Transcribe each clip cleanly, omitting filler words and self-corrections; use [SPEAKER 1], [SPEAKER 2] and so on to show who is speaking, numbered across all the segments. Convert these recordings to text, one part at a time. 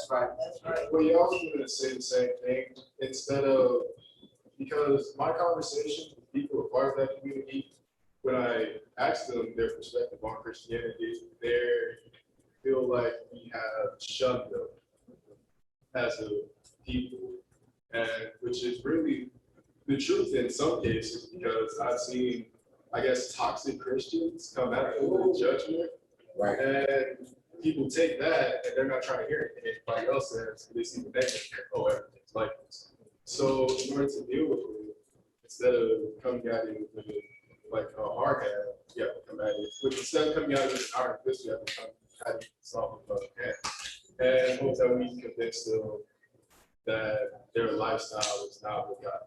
[SPEAKER 1] That's right.
[SPEAKER 2] That's right.
[SPEAKER 3] Well, you also going to say the same thing instead of, because my conversation with people who are part of that community, when I ask them their perspective on Christianity, they feel like we have shunned them as a people, and which is really the truth in some cases, because I've seen, I guess, toxic Christians come after with judgment,
[SPEAKER 1] Right.
[SPEAKER 3] and people take that and they're not trying to hear anything anybody else says. They see the negative, oh, everything's like this. So in order to deal with it, instead of coming at it with like a hard hand, you have to come at it. But instead of coming at it with an iron fist, you have to come at it with soft hand. And hope that we convince them that their lifestyle is not what God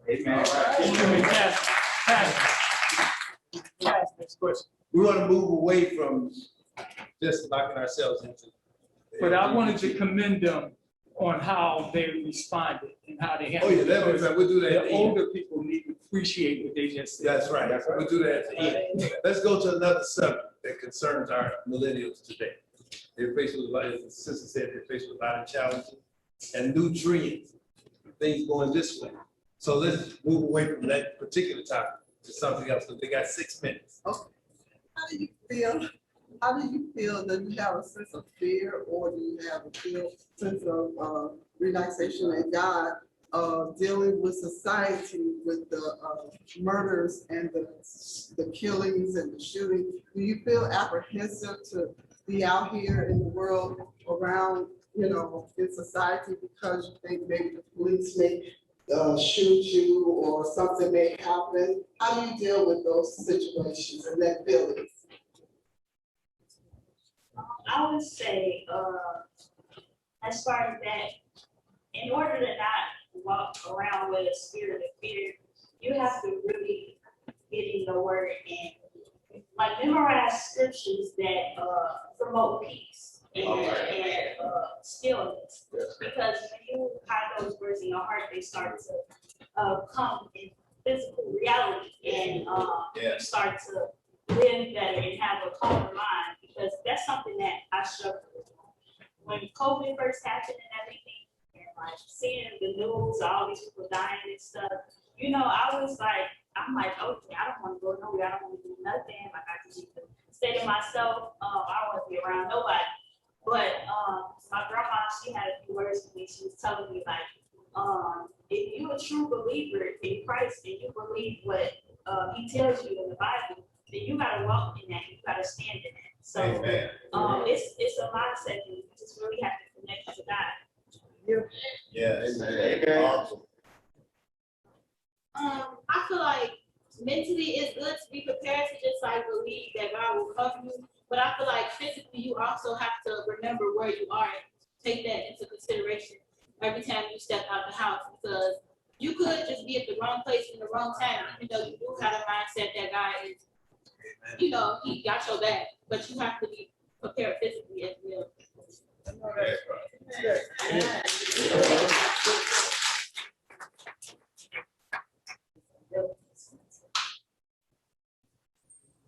[SPEAKER 3] intended.
[SPEAKER 4] Amen. Next question.
[SPEAKER 5] We want to move away from just locking ourselves into.
[SPEAKER 4] But I wanted to commend them on how they responded and how they
[SPEAKER 5] Oh
[SPEAKER 4] handled
[SPEAKER 5] yeah,
[SPEAKER 4] it.
[SPEAKER 5] that's right. We'll do that. At
[SPEAKER 4] The
[SPEAKER 5] the end.
[SPEAKER 4] older people need to appreciate what they just said.
[SPEAKER 5] That's right. We'll do that at the end. Let's go to another subject that concerns our millennials today. They're faced with a lot, as the sister said, they're faced with a lot of challenges and new trends, things going this way. So let's move away from that particular topic to something else. So they got 6 minutes.
[SPEAKER 2] Okay. How do you feel? How do you feel? Do you have a sense of fear, or do you have a sense of relaxation in God, dealing with society, with the murders and the killings and the shooting? Do you feel apprehensive to be out here in the world around, you know, in society, because you think maybe the police may shoot you or something may happen? How do you deal with those situations and that feelings?
[SPEAKER 6] I would say, as far as that, in order to not walk around with a spirit of fear, you have to really get in the word and like memorize scriptures that promote peace and stillness. Because when you hide those words in your heart, they start to come in physical reality, and you start to live better and have a calmer mind. Because that's something that I struggled with. When COVID first happened and everything, and like seeing the news, all these people dying and stuff, you know, I'm like, okay, I don't want to go nowhere. I don't want to do nothing. Like, I just need to stay to myself. I don't want to be around nobody. But my grandma, she had a few words for me. She was telling me, like, if you're a true believer in Christ and you believe what he tells you in the Bible, then you gotta walk in that. You gotta stand in that. So it's a mindset, and you just really have to connect to God.
[SPEAKER 5] Yeah, amen. Awesome.
[SPEAKER 7] I feel like mentally it's good to be prepared to just like believe that God will cover you, but I feel like physically you also have to remember where you are and take that into consideration every time you step out the house, because you could just be at the wrong place in the wrong time, even though you do have a mindset that God is, you know, he got your back, but you have to be prepared physically as well.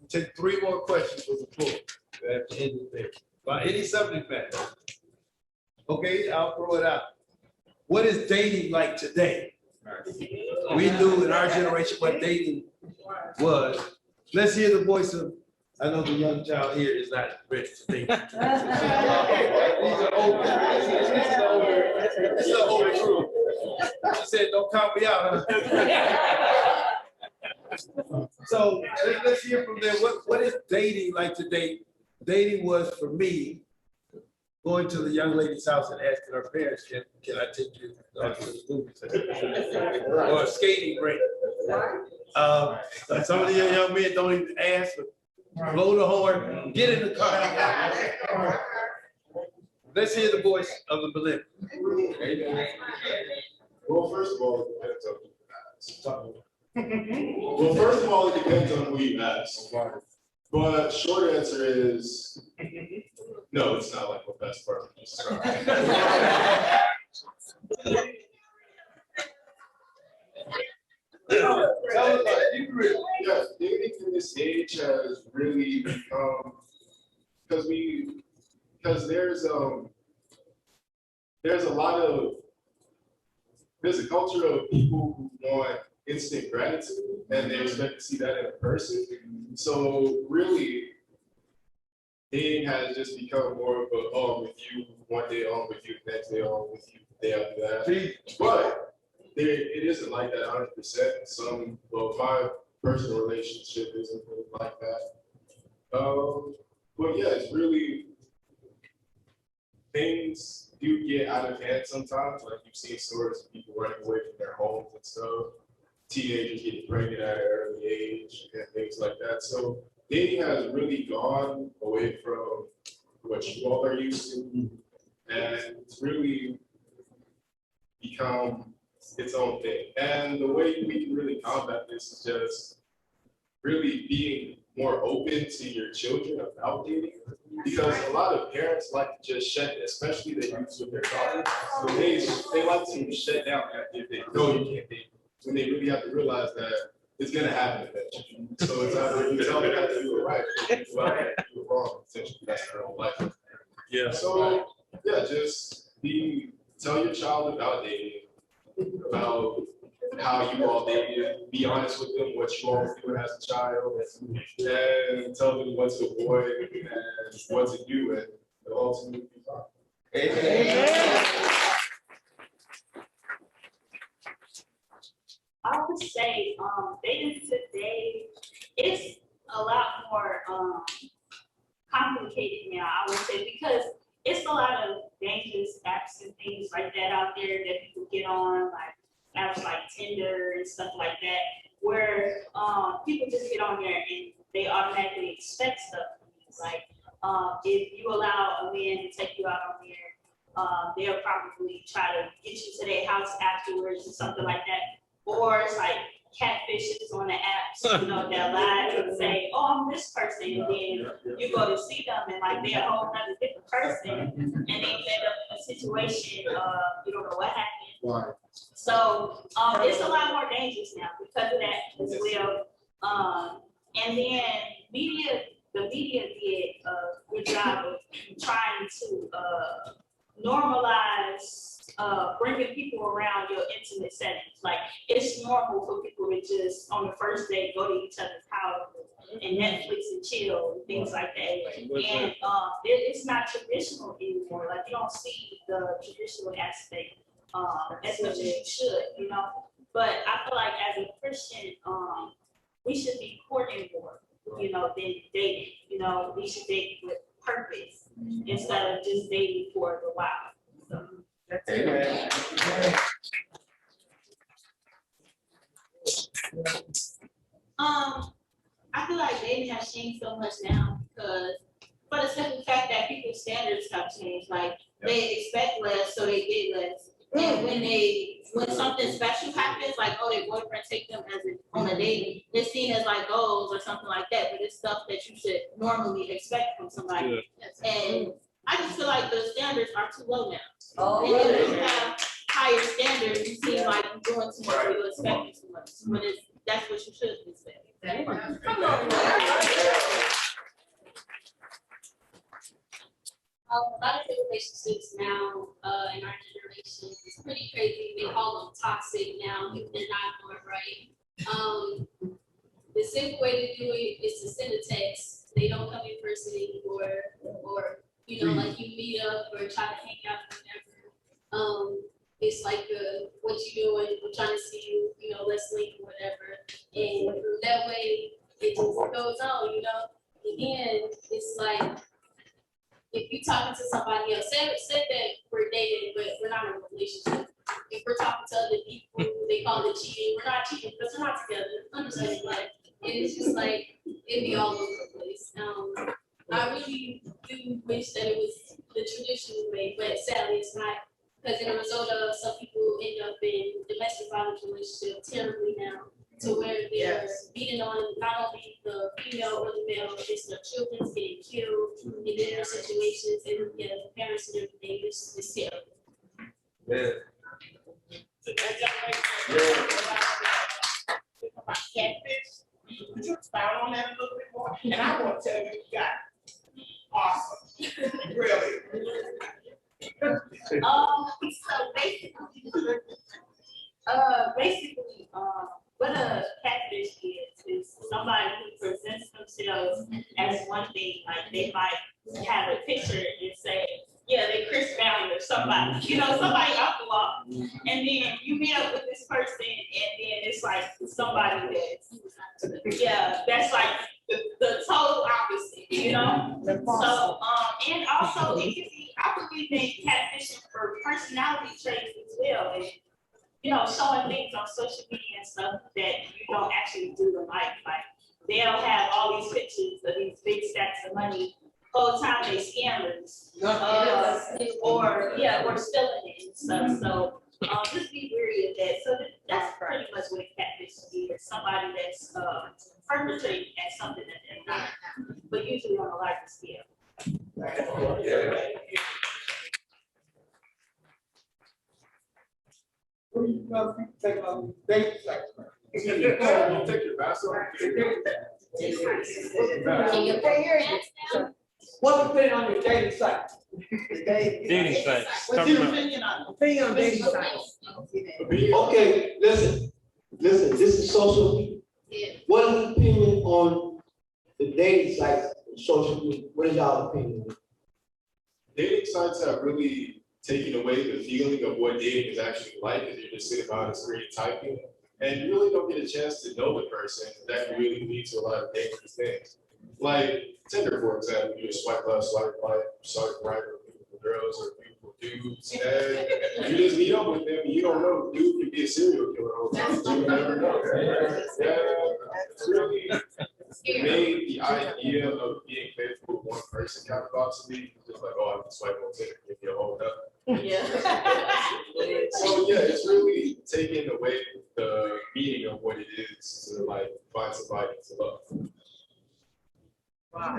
[SPEAKER 5] Take 3 more questions for the floor. We have to end it there. By any subject matter. Okay, I'll throw it out. What is dating like today? We knew in our generation what dating was. Let's hear the voice of, I know the young child here is not ready to date. These are old. This is the old crew. She said, don't count me out, huh? So let's hear from them. What is dating like today? Dating was for me going to the young lady's house and asking her parents, can I take you to the movies? Or a skating rink. Some of the young men don't even ask, but blow the horn, get in the car. Let's hear the voice of the millennial.
[SPEAKER 3] Well, first of all, it depends on well, first of all, it depends on who you ask. But short answer is no, it's not like what best part of yeah, dating in this age has really become because there's there's a culture of people who want instant gratitude and they expect to see that in a person. So really, dating has just become more of a, oh, with you one day, on with you the next day, on with you the day after that. But it isn't like that 100%. Well, my personal relationship isn't really like that. But yeah, it's really, things do get out of hand sometimes. Like you've seen stories of people running away from their homes and stuff. Teenagers getting pregnant at an early age and things like that. So dating has really gone away from what you all are used to, and it's really become its own thing. And the way we can really combat this is just really being more open to your children about dating. Because a lot of parents like to just shut, especially the youth with their daughters, so they like to shut down if they know you can't date, when they really have to realize that it's gonna happen eventually. So it's either you tell them how to do it right, or you tell them how to do it wrong, essentially, that's their own life.
[SPEAKER 5] Yeah.
[SPEAKER 3] So, yeah, just tell your child about dating, about how you all dated, be honest with them, what you all were doing as a child, and tell them what to avoid and what to do, and they'll ultimately be fine.
[SPEAKER 5] Amen.
[SPEAKER 6] I would say, dating today is a lot more complicated now, I would say, because it's a lot of dangerous apps and things like that out there that people get on, like apps like Tinder and stuff like that, where people just get on there and they automatically expect stuff from you. Like if you allow a man to take you out on there, they'll probably try to get you to their house afterwards or something like that. Or it's like catfishes on the apps, they'll lie and say, oh, I'm this person, and then you go to see them and like they're a whole nother different person, and then you end up in a situation, you don't know what happened.
[SPEAKER 3] Right.
[SPEAKER 6] So it's a lot more dangerous now because of that as well. And then the media did a good job of trying to normalize bringing people around your intimate settings. Like it's normal for people to just on the first date go to each other's house and Netflix and chill and things like that. And it's not traditional anymore. Like you don't see the traditional aspect as much as you should, But I feel like as a Christian, we should be courting more, than dating. We should date with purpose instead of just dating for the while. So.
[SPEAKER 5] Amen.
[SPEAKER 7] I feel like dating has changed so much now because for the simple fact that people's standards have changed. Like they expect less, so they get less. And when something special happens, like their boyfriend take them on a date, it's seen as like goals or something like that. But it's stuff that you should normally expect from somebody. Yeah. And I just feel like the standards are too low now. And if you have higher standards, you seem like you're doing too much or you're expecting too much. When that's what you should expect. Come on.
[SPEAKER 1] A lot of the relationships now in our generation is pretty crazy. They call them toxic now if they're not going right. The simple way to do it is to send a text. They don't come in person anymore, or like you meet up or try to hang out or whatever. It's like what you doing? We're trying to see you. Let's link or whatever. And that way it just goes on. Again, it's like. If you're talking to somebody else, say that we're dating, but we're not in a relationship. If we're talking to other people, they call it cheating. We're not cheating because we're not together. Understand? Like, and it's just like it'd be all over the place. I really do wish that it was the traditional way, but sadly it's not. Because in the result of some people end up in domestic violence relationship terribly now, to where they're beating on not only the female or the male, it's the children's getting killed in different situations, and the parents and everything. It's terrible.
[SPEAKER 5] Yeah.
[SPEAKER 8] About catfish, could you expound on that a little bit more? And I want to tell you, you got awesome, really.
[SPEAKER 6] basically, what a catfish is somebody who presents themselves as one thing, like they might have a picture and say, yeah, they Chris Brown or somebody, somebody off the wall. And then you meet up with this person and then it's like somebody that's like the total opposite, So, and also it can be, I believe they catfishing for personality traits as well. And, showing things on social media and stuff that you don't actually do in life. Like they'll have all these pictures of these big stacks of money, whole time they scammers, or stealing it and stuff. So just be wary of that. So that's pretty much what a catfish is. Somebody that's perpetrating at something that they're not, but usually on a larger scale.
[SPEAKER 5] What do you take on dating sites?
[SPEAKER 3] You take your mask off.
[SPEAKER 5] What's the opinion on your dating site?
[SPEAKER 9] Dating sites.
[SPEAKER 8] What's your opinion on it?
[SPEAKER 2] Opinion on dating sites.
[SPEAKER 10] Okay, listen, this is social media.
[SPEAKER 1] Yeah.
[SPEAKER 10] What is the opinion on the dating sites, social media? What is y'all opinion?
[SPEAKER 3] Dating sites have really taken away the feeling of what dating is actually like, if you're just sitting behind a screen typing, and you really don't get a chance to know the person. That can really lead to a lot of dangerous things. Like Tinder, for example, you just swipe left, swipe right, or beautiful girls or beautiful dudes, and you just meet up with them, and you don't know, dude can be a serial killer all the time. You never know. It's really made the idea of being faithful to one person kind of obsolete. Just like, oh, I can swipe on Tinder, give you a whole up.
[SPEAKER 6] Yeah.
[SPEAKER 3] So yeah, it's really taking away the meaning of what it is to like find somebody to love.
[SPEAKER 2] Wow.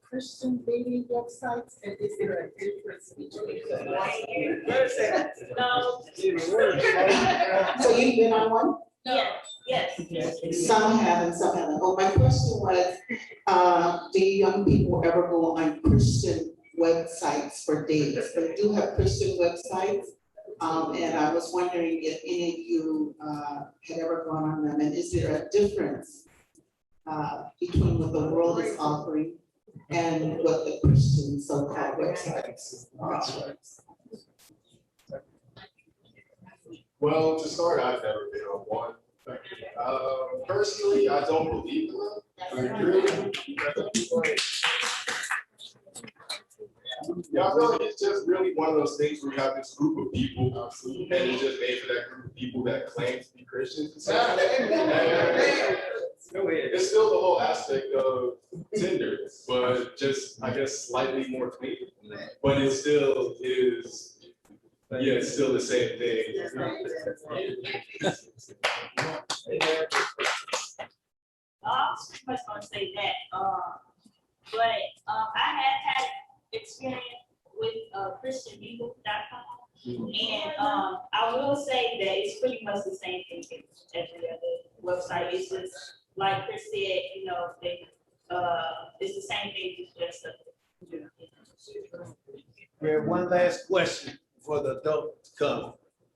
[SPEAKER 2] Christian dating websites, and is there a difference between them?
[SPEAKER 6] No.
[SPEAKER 11] So you've been on one?
[SPEAKER 6] Yes.
[SPEAKER 11] Some have and some haven't. Oh, my question was, do young people ever go on Christian websites for dates? They do have Christian websites. And I was wondering if any of you had ever gone on them, and is there a difference between what the world is offering and what the Christian so-called websites offer?
[SPEAKER 3] Well, to start, I've never been on one. Personally, I don't believe in them. I feel like it's just really one of those things where you have this group of people, and it's just made for that group of people that claim to be Christians. And it's still the whole aspect of Tinder, but just, I guess, slightly more clean. But it still is. Yeah, it's still the same thing.
[SPEAKER 6] I'm pretty much gonna say that, but I have had experience with ChristianMeeple.com, and I will say that it's pretty much the same thing as every other website. It's just like Chris said, it's the same thing, just dressed up.
[SPEAKER 5] We have one last question for the adult to come,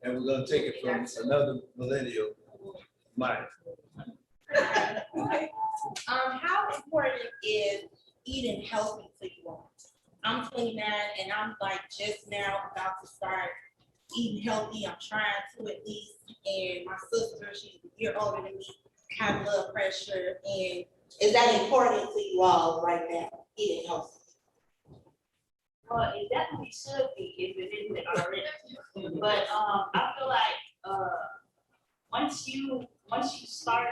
[SPEAKER 5] and we're gonna take it from another millennial, Mike.
[SPEAKER 12] How important is eating healthy for you all? I'm 29 and I'm like just now about to start eating healthy. I'm trying to at least. And my sister, she's a year older than me, have blood pressure. And is that important to you all right now, eating healthy?
[SPEAKER 6] Well, it definitely should be if it isn't already. But I feel like once you start,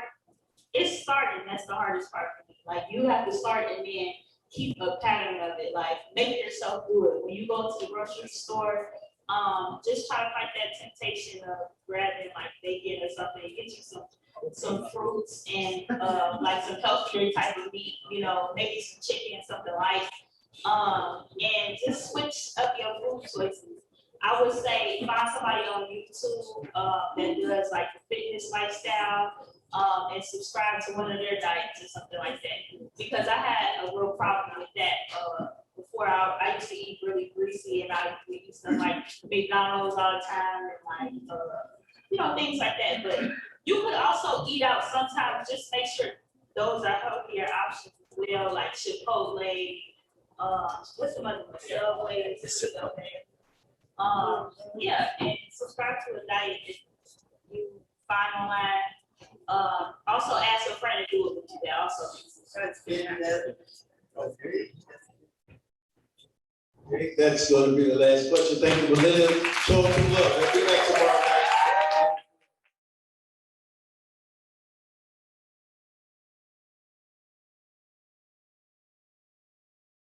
[SPEAKER 6] it's starting. That's the hardest part for me. Like you have to start and then keep a pattern of it. Like make yourself do it. When you go to the grocery store, just try to fight that temptation of grabbing like bacon or something. Get you some fruits and like some healthier type of meat. Maybe some chicken, something light. And just switch up your food choices. I would say find somebody on YouTube that does like the fitness lifestyle, and subscribe to one of their diets or something like that. Because I had a real problem with that, before I used to eat really greasy and I used to like McDonald's all the time and like, things like that. But you could also eat out sometimes, just make sure those are healthier options as well, like Chipotle, what's the other one? Subway. Yeah, and subscribe to a diet that you find online. Also ask a friend to do it with you there also.
[SPEAKER 5] Okay. Okay, that's going to be the last question. Thank you, Belinda. Show us some love. Let's be back tomorrow.